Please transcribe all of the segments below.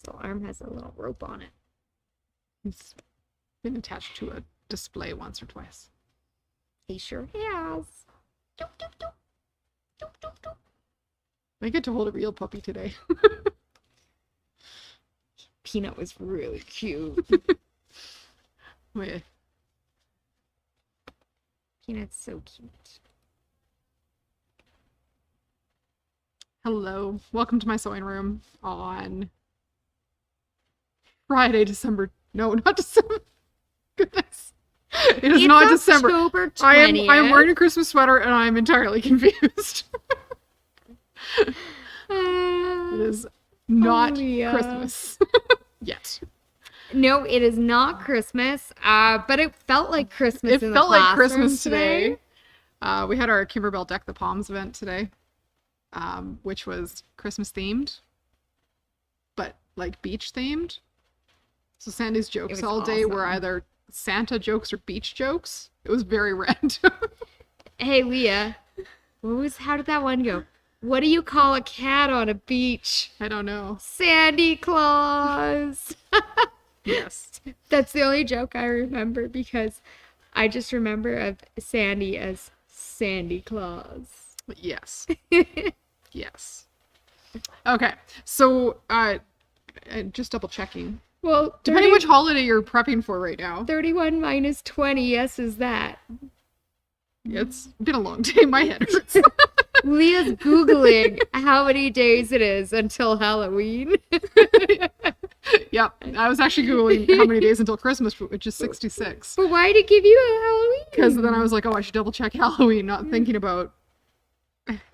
So arm has a little rope on it. It's been attached to a display once or twice. He sure has. Doop, doop, doop. Doop, doop, doop. I get to hold a real puppy today. Peanut was really cute. Wait. Peanut's so cute. Hello. Welcome to my sewing room on Friday, December. No, not December. Goodness. It is It's not December. October 20th. I am wearing a Christmas sweater and I am entirely confused. It is not Leah. Christmas yet. No, it is not Christmas. But it felt like Christmas. It in felt the like classroom Christmas today. We had our Kimberbell Deck the Palms event today, which was Christmas themed, but like beach themed. So Sandy's jokes all day were either Santa jokes or beach jokes. It was very random. Hey, Leah. How did that one go? What do you call a cat on a beach? I don't know. Sandy Claus. Yes. That's the only joke I remember because I just remember of Sandy as Sandy Claus. Yes. Yes. Okay. So, just double checking. Well, Depending which holiday you're prepping for right now. 31 minus 20, yes, is that? It's been a long day. My head hurts. Leah's Googling how many days it is until Halloween. Yep. I was actually Googling how many days until Christmas, which is 66. But why did it give you a Halloween? Because then I was like, oh, I should double check Halloween, not thinking about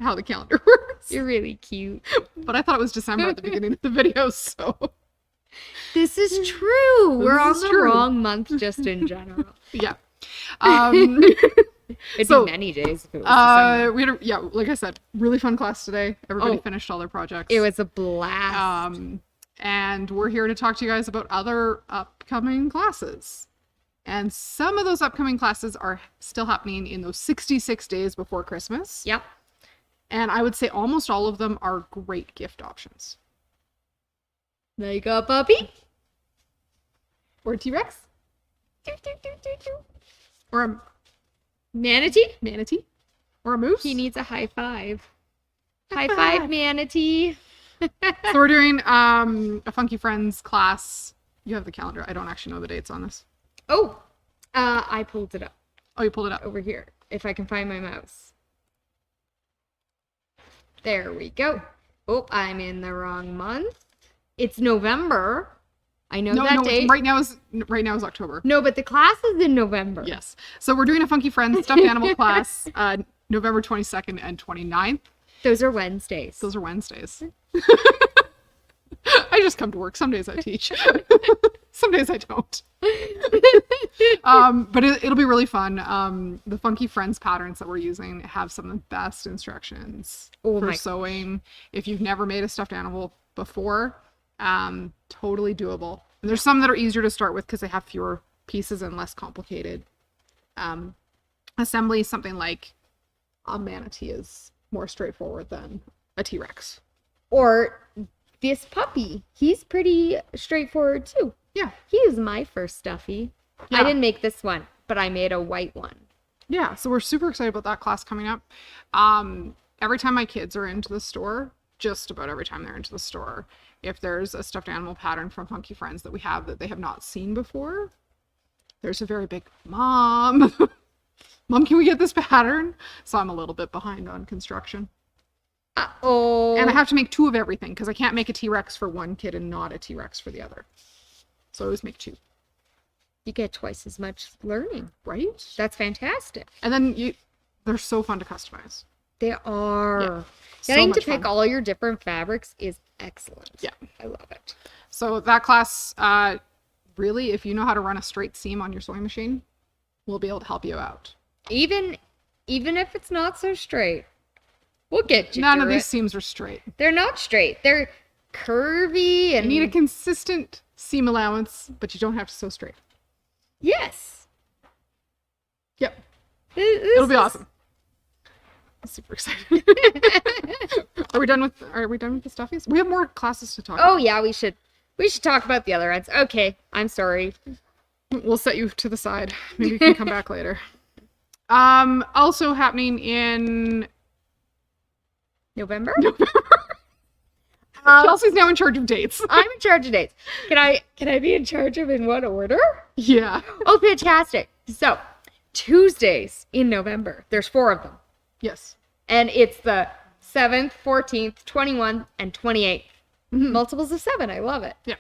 how the calendar works. You're really cute. But I thought it was December at the beginning of the video, so. This is true. We're on is the true. wrong month just in general. Yeah. It'd So, be many days if it was December. we had like I said, really fun class today. Everybody Oh. finished all their projects. It was a blast. And we're here to talk to you guys about other upcoming classes. And some of those upcoming classes are still happening in those 66 days before Christmas. Yep. And I would say almost all of them are great gift options. Like a puppy. Or a T-Rex. Doo, doo, doo, doo, doo. Or a Manatee. manatee. Or a moose. He needs a high five. High High five, five. manatee. So we're doing a Funky Friends class. You have the calendar. I don't actually know the dates on this. Oh, I pulled it up Oh, you pulled it up. over here. If I can find my mouse. There we go. Oh, I'm in the wrong month. It's November. I know that date. Right now is October. No, but the class is in November. Yes. So we're doing a Funky Friends stuffed animal class November 22nd and 29th. Those are Wednesdays. Those are Wednesdays. I just come to work. Some days I teach. Some days I don't. But it'll be really fun. The Funky Friends patterns that we're using have some of the best instructions for sewing. If you've never made a stuffed animal before, totally doable. And there's some that are easier to start with because they have fewer pieces and less complicated assembly. Something like a manatee is more straightforward than a T-Rex. Or this puppy. He's pretty straightforward too. Yeah. He is my first stuffy. Yeah. I didn't make this one, but I made a white one. Yeah, so we're super excited about that class coming up. Every time my kids are into the store, just about every time they're into the store, if there's a stuffed animal pattern from Funky Friends that we have that they have not seen before, there's a very big, Mom, Mom, can we get this pattern? So I'm a little bit behind on construction. Uh-oh. And I have to make 2 of everything because I can't make a T-Rex for one kid and not a T-Rex for the other. So I always make 2. You get twice as much learning. Right? That's fantastic. And then they're so fun to customize. They are. Yeah. Getting So to much pick fun. all your different fabrics is excellent. Yeah. I love it. So that class, really, if you know how to run a straight seam on your sewing machine, we'll be able to help you out. Even if it's not so straight, we'll get you None through of these it. seams are straight. They're not straight. They're curvy and You need a consistent seam allowance, but you don't have to sew straight. yes. Yep. It'll be awesome. I'm super excited. Are we done with the stuffies? We have more classes to talk Oh about. yeah, we should talk about the other ones. Okay, I'm sorry. We'll set you to the side. Maybe you can come back later. Also happening in November? Chelsea's now in charge of dates. I'm in charge of dates. Can I be in charge of in what order? Yeah. Oh, fantastic. So, Tuesdays in November. There's 4 of them. Yes. And it's the 7th, 14th, 21st, and 28th. Multiples of 7. I love it. Yeah.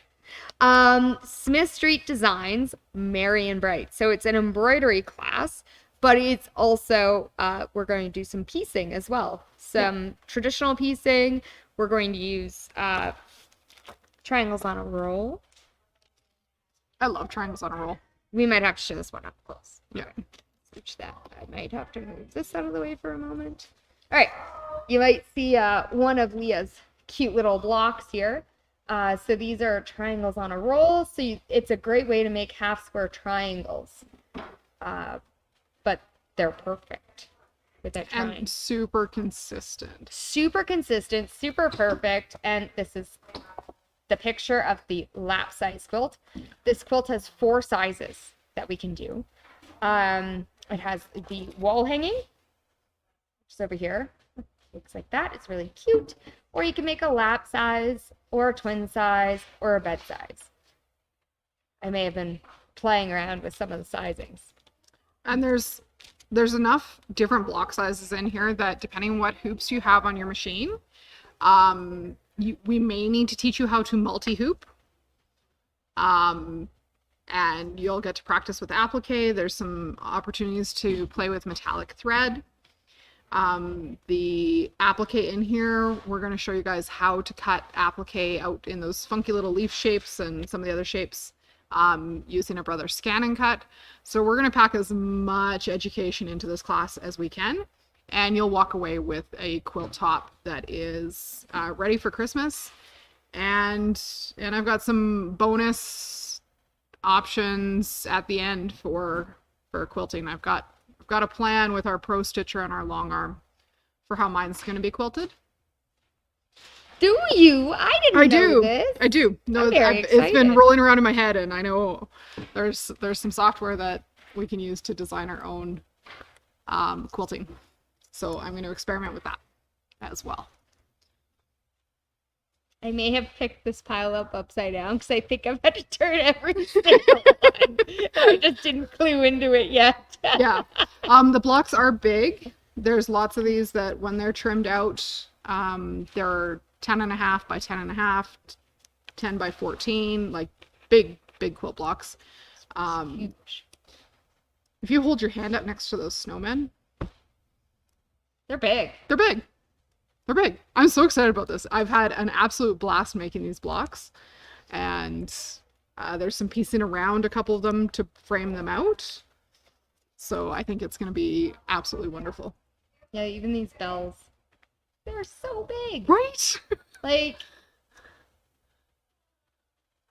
Smith Street Designs, Merry and Bright. So it's an embroidery class, but it's also, we're going to do some piecing as well. Some traditional piecing. We're going to use triangles on a roll. I love triangles on a roll. We might have to show this one up close. Yeah. Switch that. I might have to move this out of the way for a moment. All right. You might see one of Leah's cute little blocks here. So these are triangles on a roll. So it's a great way to make half square triangles. But they're perfect without trying. And super consistent. Super consistent, super perfect. And this is the picture of the lap size quilt. This quilt has 4 sizes that we can do. It has the wall hanging, which is over here. Looks like that. It's really cute. Or you can make a lap size, or a twin size, or a bed size. I may have been playing around with some of the sizings. And there's enough different block sizes in here that depending on what hoops you have on your machine, we may need to teach you how to multi-hoop. And you'll get to practice with applique. There's some opportunities to play with metallic thread. The applique in here, we're going to show you guys how to cut applique out in those funky little leaf shapes and some of the other shapes using a Brother Scan and Cut. So we're going to pack as much education into this class as we can, and you'll walk away with a quilt top that is ready for Christmas. And I've got some bonus options at the end for quilting. I've got a plan with our Pro Stitcher and our long arm for how mine's going to be quilted. Do you? I didn't know this. I do. No, I'm very it's been excited. rolling around in my head, and I know there's some software that we can use to design our own quilting. So I'm going to experiment with that as well. I may have picked this pile up upside down because I think I've had to turn every single one. I just didn't clue into it yet. Yeah. The blocks are big. There's lots of these that when they're trimmed out, they're 10.5 by 10.5, 10 by 14, like big quilt blocks. Huge. If you hold your hand up next to those snowmen, They're big. they're big. They're big. I'm so excited about this. I've had an absolute blast making these blocks, and there's some piecing around a couple of them to frame them out. So I think it's going to be absolutely wonderful. Yeah, even these bells. They're so big. Right? Like,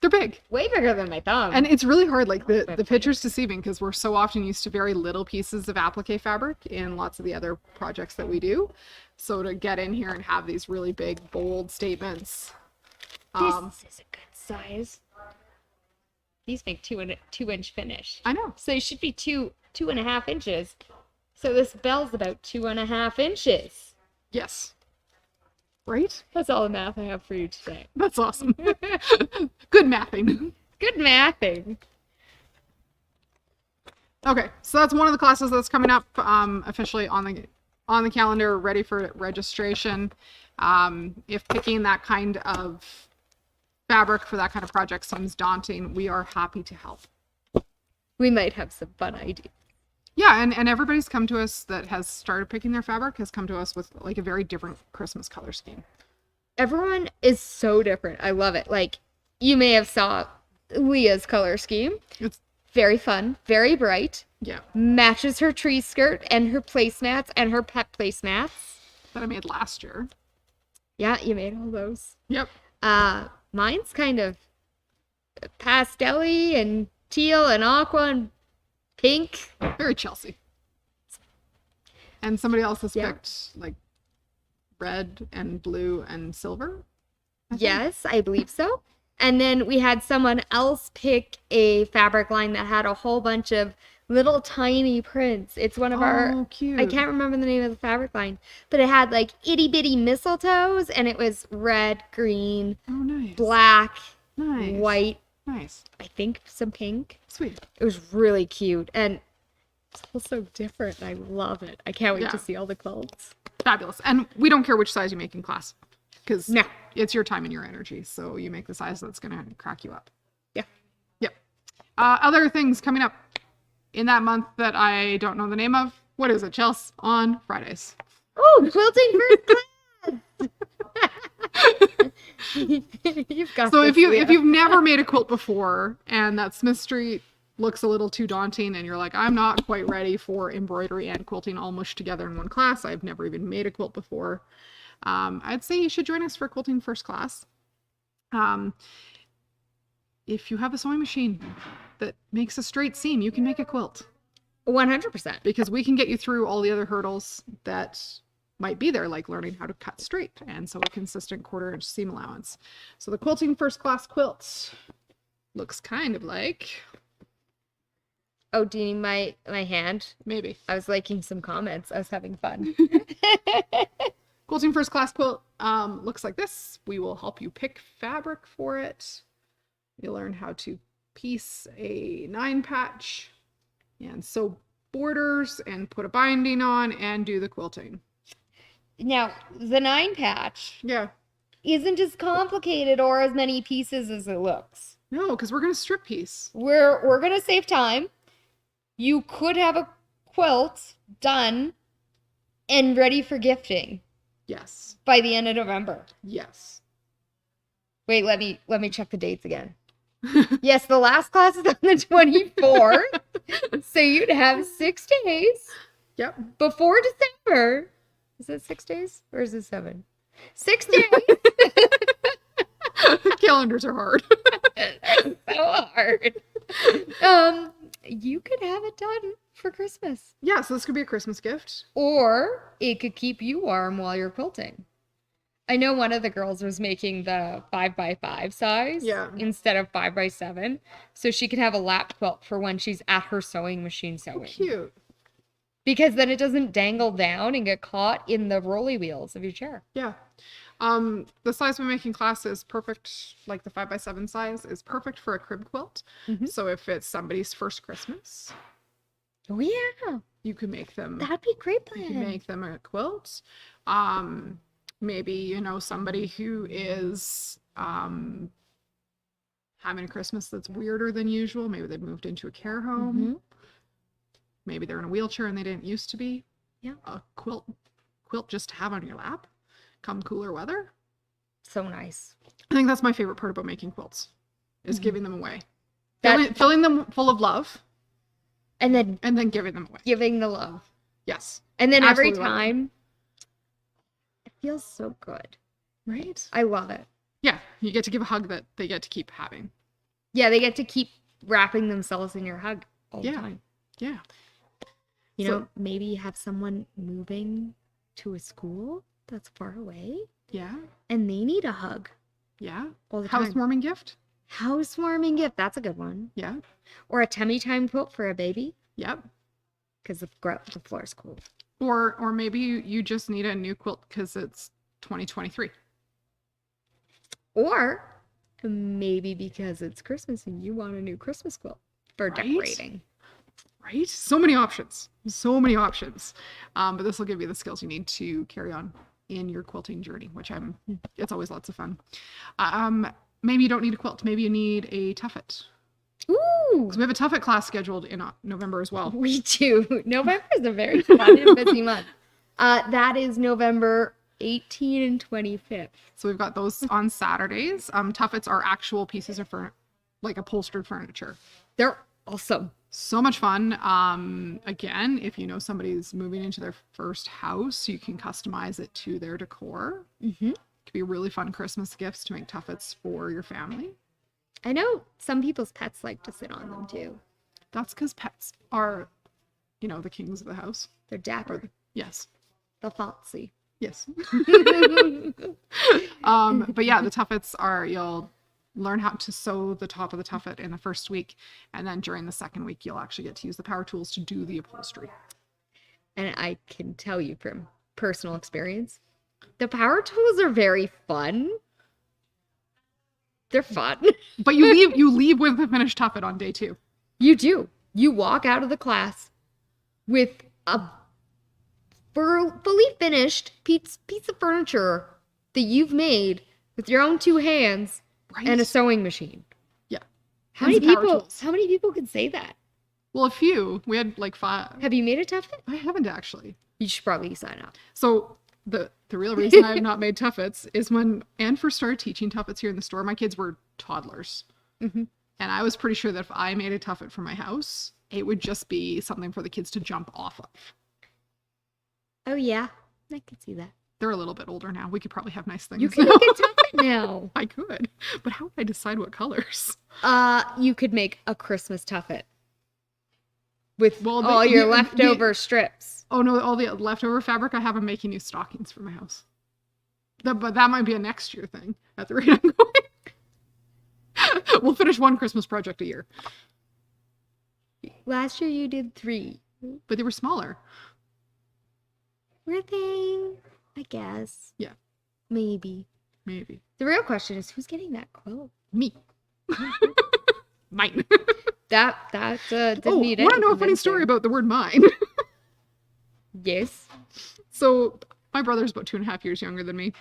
They're big. way bigger than my thumb. And it's really hard. Like the picture's deceiving because we're so often used to very little pieces of applique fabric in lots of the other projects that we do. So to get in here and have these really big, bold statements. This is a good size. These make 2-inch finish. I know. So it should be 2.5 inches. So this bell's about 2.5 inches. Yes. Right? That's all the math I have for you today. That's awesome. Good mathing. Good mathing. Okay, so that's one of the classes that's coming up officially on the calendar, ready for registration. If picking that kind of fabric for that kind of project seems daunting, we are happy to help. We might have some fun ideas. Yeah, and everybody's come to us that has started picking their fabric has come to us with like a very different Christmas color scheme. Everyone is so different. I love it. Like, you may have saw Leah's color scheme. It's Very fun, very bright. yeah, Matches her tree skirt and her placemats and her pet placemats. that I made last year. Yeah, you made all those. Yep. Mine's kind of pastel-y and teal and aqua and pink. Very Chelsea. And somebody else has Yeah. picked like red and blue and silver. I think. Yes, I believe so. And then we had someone else pick a fabric line that had a whole bunch of little tiny prints. It's one of our, Oh, cute. I can't remember the name of the fabric line, but it had like itty bitty mistletoes and it was red, green, Oh, nice. black, Nice. white, Nice. I think some pink. Sweet. It was really cute and it's also different. I love it. I can't wait Yeah. to see all the quilts. Fabulous. And we don't care which size you make in class because No. it's your time and your energy. So you make the size that's going to crack you up. Yeah. Yep. Other things coming up in that month that I don't know the name of. What is it, Chelsea? On Fridays. Oh, quilting first class. You've got So this, if Leah. you've never made a quilt before and that Smith Street looks a little too daunting and you're like, I'm not quite ready for embroidery and quilting all mushed together in one class. I've never even made a quilt before. I'd say you should join us for quilting first class. If you have a sewing machine that makes a straight seam, you can make a quilt 100%. because we can get you through all the other hurdles that might be there, like learning how to cut straight and sew a consistent 1/4 inch seam allowance. So the quilting first class quilt looks kind of like, Oh, do you need my hand? maybe. I was liking some comments. I was having fun. Quilting first class quilt looks like this. We will help you pick fabric for it. You'll learn how to piece a 9 patch and sew borders and put a binding on and do the quilting. Now, the 9 patch Yeah. isn't as complicated or as many pieces as it looks. No, because we're going to strip piece. We're going to save time. You could have a quilt done and ready for gifting Yes. by the end of November. Yes. Wait, let me check the dates again. Yes, the last class is on the 24th. So you'd have 6 days Yep. before December. Is it 6 days or is it 7? 6 days. Calendars are hard. So hard. You could have it done for Christmas. Yeah, so this could be a Christmas gift. Or it could keep you warm while you're quilting. I know one of the girls was making the 5x5 size instead of 5x7. So she could have a lap quilt for when she's at her sewing machine sewing. Cute. Because then it doesn't dangle down and get caught in the rolly wheels of your chair. Yeah. The size we make in class is perfect, like the 5x7 size is perfect for a crib quilt. Mhm. So if it's somebody's first Christmas, Oh yeah, you can make them that'd be a great you plan. can make them a quilt. Maybe, you know, somebody who is having a Christmas that's weirder than usual. Maybe they've moved into a care home. Mhm. Maybe they're in a wheelchair and they didn't used to be. Yeah. A quilt just to have on your lap come cooler weather. So nice. I think that's my favorite part about making quilts is Mhm. giving them away. That- Filling them full of love And then and then giving them away. giving the love. Yes. And then every Absolutely love it. time, it feels so good. Right? I love it. Yeah. You get to give a hug that they get to keep having. Yeah, they get to keep wrapping themselves in your hug all Yeah. the time. Yeah. You So- know, maybe you have someone moving to a school that's far away Yeah. and they need a hug Yeah. all the time. Housewarming gift. Housewarming gift. That's a good one. Yeah. Or a tummy time quilt for a baby Yep. because the floor is cold. Or maybe you just need a new quilt because it's 2023. Or maybe because it's Christmas and you want a new Christmas quilt for Right? decorating. Right? So many options. So many options. But this will give you the skills you need to carry on in your quilting journey, which it's always lots of fun. Maybe you don't need a quilt. Maybe you need a tuffet. Ooh, 'Cause we have a tuffet class scheduled in November as well. we do. November is a very fun and busy month. That is November 18 and 25th. So we've got those on Saturdays. Tuffets are actual pieces of like upholstered furniture. They're awesome. So much fun. Again, if you know somebody's moving into their first house, you can customize it to their decor. Mm-hmm. Could be really fun Christmas gifts to make tuffets for your family. I know some people's pets like to sit on them too. That's because pets are, the kings of the house. They're dapper. Yes. The fancy. Yes. But yeah, the tuffets are, you'll learn how to sew the top of the tuffet in the first week, and then during the second week you'll actually get to use the power tools to do the upholstery. And I can tell you from personal experience, the power tools are very fun. They're fun. But you leave with the finished tuffet on day 2. You do. You walk out of the class with a fully finished piece of furniture that you've made with your own 2 hands Right. and a sewing machine. Yeah. How And many some power people? tools. How many people can say that? Well, a few. We had like 5. Have you made a tuffet? I haven't actually. You should probably sign up. So the real reason I have not made tuffets is when Anne first started teaching tuffets here in the store, my kids were toddlers. Mhm. And I was pretty sure that if I made a tuffet for my house, it would just be something for the kids to jump off of. Oh yeah, I could see that. They're a little bit older now. We could probably have nice things. You can now. make a tuffet now. I could. But how would I decide what colors? You could make a Christmas tuffet with Well, all your leftover strips. Oh no, all the leftover fabric, I have them making new stockings for my house. But that might be a next year thing at the rate I'm going. We'll finish one Christmas project a year. Last year you did 3. But they were smaller. Were they? I guess. Yeah. Maybe. Maybe. The real question is who's getting that quilt? Me. Mine. That didn't Oh, need want to any know a funny story convincing. about the word mine? Yes. So my brother's about 2.5 years younger than me.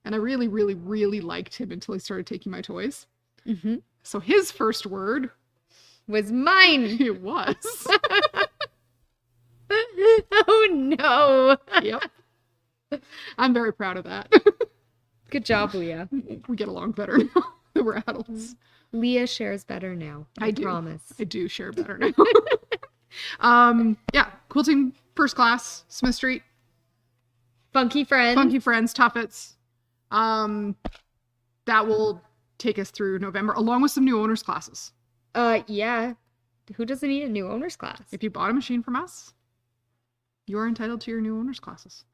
And I really, really, really liked him until he started taking my toys. Mm-hmm. So his first word, Was mine. it was. Oh no. Yep. I'm very proud of that. Good job, Leah. We get along better now that we're adults. Leah shares better now. I do. Promise. I do share better now. Yeah, quilting first class, Smith Street, Funky friends. Funky Friends, Tuffets. That will take us through November, along with some new owners classes. Yeah. Who doesn't need a new owner's class? If you bought a machine from us, you are entitled to your new owners classes.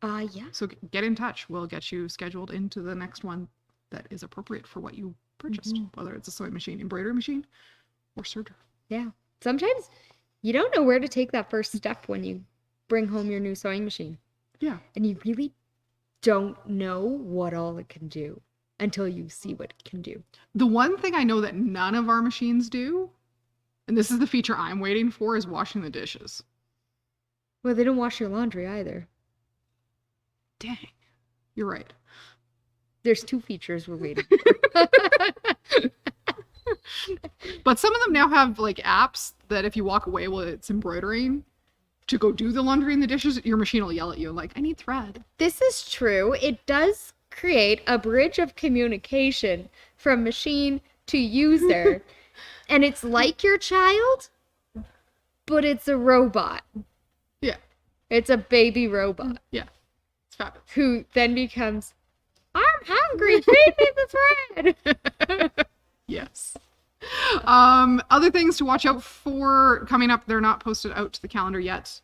Yeah. So get in touch. We'll get you scheduled into the next one that is appropriate for what you purchased, whether it's a sewing machine, embroidery machine, or serger. Yeah. Sometimes you don't know where to take that first step when you bring home your new sewing machine. Yeah. And you really don't know what all it can do until you see what it can do. The one thing I know that none of our machines do, and this is the feature I'm waiting for, is washing the dishes. Well, they don't wash your laundry either. Dang. You're right. There's 2 features we're waiting But some of them now have like apps that if you walk away while it's embroidering to go do the laundry and the dishes, your machine will yell at you like, I need thread. This is true. It does create a bridge of communication from machine to user. And it's like your child, but it's a robot. Yeah. It's a baby robot Yeah. It's fabulous. who then becomes, I'm hungry, feed me the thread. Yes. Other things to watch out for coming up. They're not posted out to the calendar yet.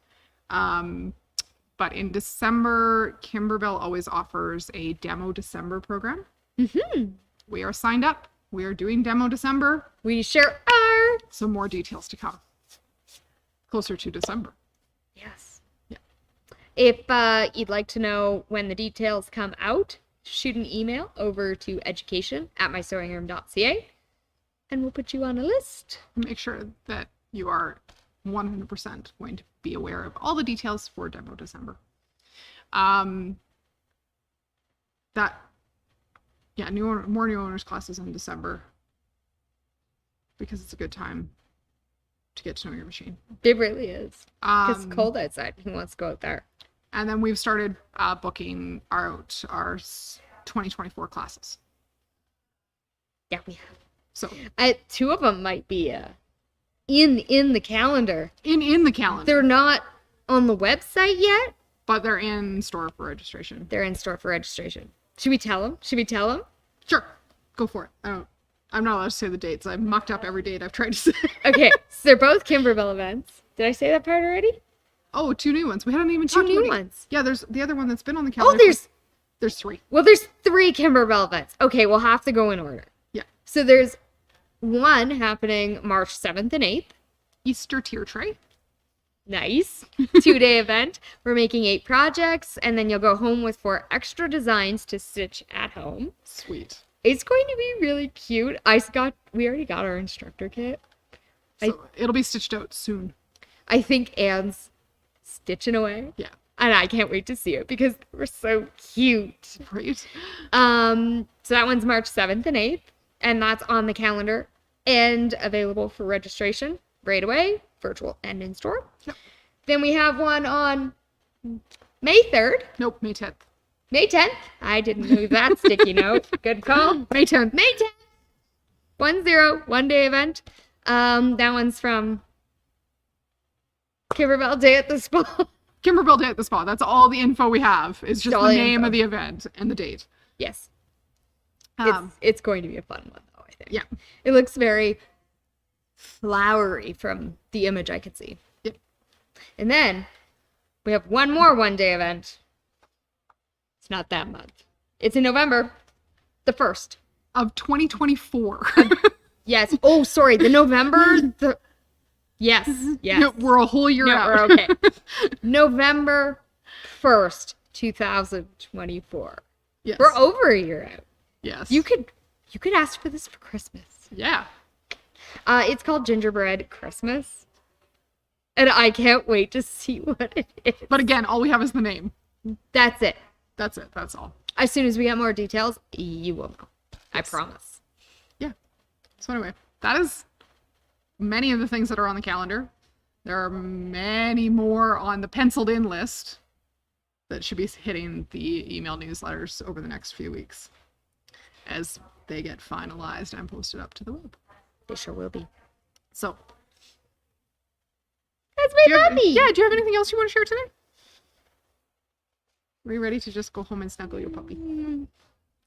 But in December, Kimberbell always offers a Demo December program. Mm-hmm. We are signed up. We are doing Demo December. We sure are. So more details to come. Closer to December. Yes. Yeah. If you'd like to know when the details come out, shoot an email over to education@mysewingroom.ca and we'll put you on a list. Make sure that you are 100% going to be aware of all the details for Demo December. More new owners classes in December because it's a good time to get to know your machine. It really is. Because it's Um, cold outside. Who wants to go out there? And then we've started booking our 2024 classes. Yeah, we have. So 2 of them might be in the calendar. in the calendar, They're not on the website yet. but they're in store for registration. They're in store for registration. Should we tell them? Sure, go for it. I'm not allowed to say the dates. I've mucked up every date I've tried to say. Okay, so they're both Kimberbell events. Did I say that part already? Oh, 2 new ones. We hadn't even Two talked new about ones. Yeah, there's the other one that's been on the Oh, calendar. there's 3. there's 3 Kimberbell events. Okay, we'll have to go in order. Yeah. So there's one happening March 7th and 8th. Easter tier tray. Nice. 2-day event. We're making 8 projects, and then you'll go home with 4 extra designs to stitch at home. Sweet. It's going to be really cute. We already got our instructor kit. So it'll be stitched out soon. I think Anne's stitching away. Yeah. And I can't wait to see it because we're so cute. Right. So that one's March 7th and 8th, and that's on the calendar and available for registration right away, virtual and in store. Yep. Then we have one on May 3rd. Nope, May 10th. May 10th. I didn't know that sticky note. Good call. May 10th. May 10th. 1-0, 1-day event. That one's from Kimberbell Day at the Spa. Kimberbell Day at the Spa. That's all the info we have. It's just All the the name info. of the event and the date. Yes. Um, It's going to be a fun one, though, I think. Yeah. It looks very flowery from the image I could see. Yep. And then we have one more 1-day event. It's not that month. It's in November, the 1st. Of 2024. Yes. Oh, sorry. The November. Yes. Yes. No, we're a whole year No, out. we're okay. November 1st, 2024. Yes. We're over a year out. Yes. You could ask for this for Christmas. Yeah. It's called Gingerbread Christmas. And I can't wait to see what it is. But again, all we have is the name. That's it. That's it. That's all. As soon as we get more details, you will know. I promise. Yeah. So anyway, that is many of the things that are on the calendar. There are many more on the penciled in list that should be hitting the email newsletters over the next few weeks as they get finalized and posted up to the web. They sure will be. So, That's do you my have, puppy. yeah, do you have anything else you want to share today? Are you ready to just go home and snuggle your puppy?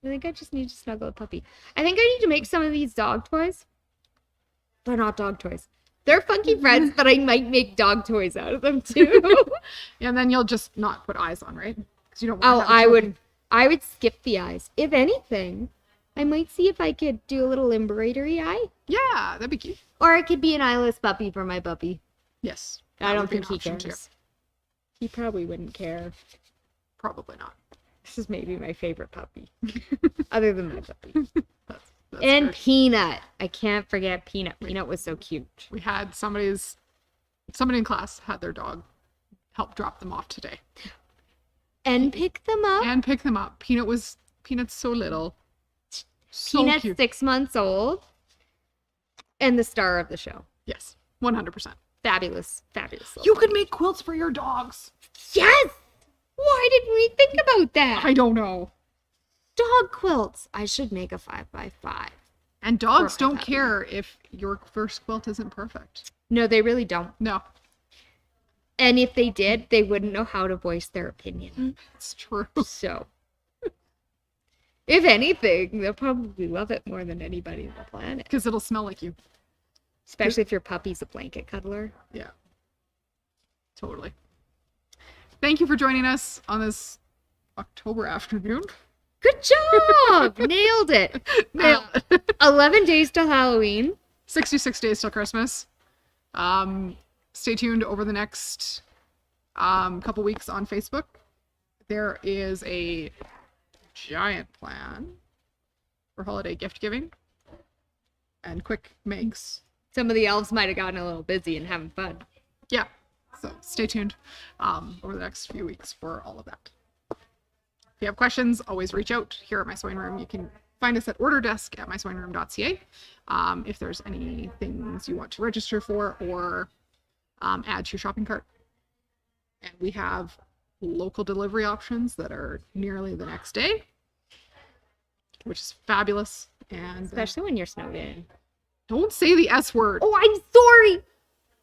I think I just need to snuggle a puppy. I think I need to make some of these dog toys. They're not dog toys. They're funky friends, but I might make dog toys out of them too. And then you'll just not put eyes on, right? Because you don't want Oh, to have I would skip the eyes. If anything, I might see if I could do a little embroidery eye. Yeah, that'd be cute. Or it could be an eyeless puppy for my puppy. Yes. I that don't would be think an he option, cares. too. He probably wouldn't care. Probably not. This is maybe my favorite puppy. Other than my puppy. That's And fair. Peanut. I can't forget Peanut. Peanut was so cute. We had somebody in class had their dog help drop them off today And pick them up. and pick them up. Peanut's so little. So Peanut's cute. 6 months old. And the star of the show. Yes, 100%. Fabulous. Fabulous. You could make quilts for your dogs. Yes! Why didn't we think about that? I don't know. Dog quilts. I should make a 5x5. And dogs For my don't puppy. care if your first quilt isn't perfect. No, they really don't. No, And if they did, they wouldn't know how to voice their opinion. it's true. So, if anything, they'll probably love it more than anybody on the planet. Because it'll smell like you. Especially if your puppy's a blanket cuddler. Yeah. Totally. Thank you for joining us on this October afternoon. Good job! Nailed it. Nailed it. 11 days till Halloween. 66 days till Christmas. Stay tuned over the next couple weeks on Facebook. There is a giant plan for holiday gift giving and quick makes. Some of the elves might have gotten a little busy and having fun. Yeah, so stay tuned over the next few weeks for all of that. If you have questions, always reach out here at My Sewing Room. You can find us at orderdesk at mysewingroom.ca. If there's any things you want to register for or add to your shopping cart. And we have local delivery options that are nearly the next day, which is fabulous. And Especially when you're snowed in. don't say the S word. Oh, I'm sorry.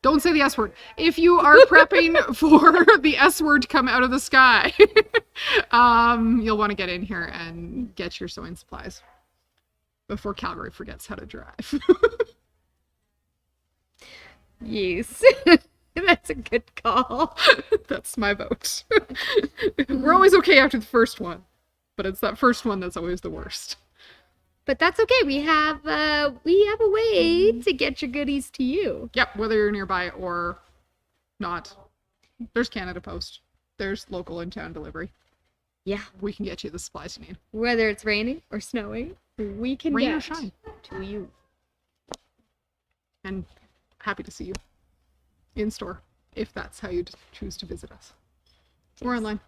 Don't say the S word. If you are prepping for the S word to come out of the sky, you'll want to get in here and get your sewing supplies before Calgary forgets how to drive. Yes. That's a good call. That's my vote. We're always okay after the first one, but it's that first one that's always the worst. But that's okay. We have a way to get your goodies to you. Yep, whether you're nearby or not. There's Canada Post. There's local in town delivery. Yeah. We can get you the supplies you need. Whether it's raining or snowing, we can Rain get or shine. to you. And happy to see you in store if that's how you choose to visit us. Or online.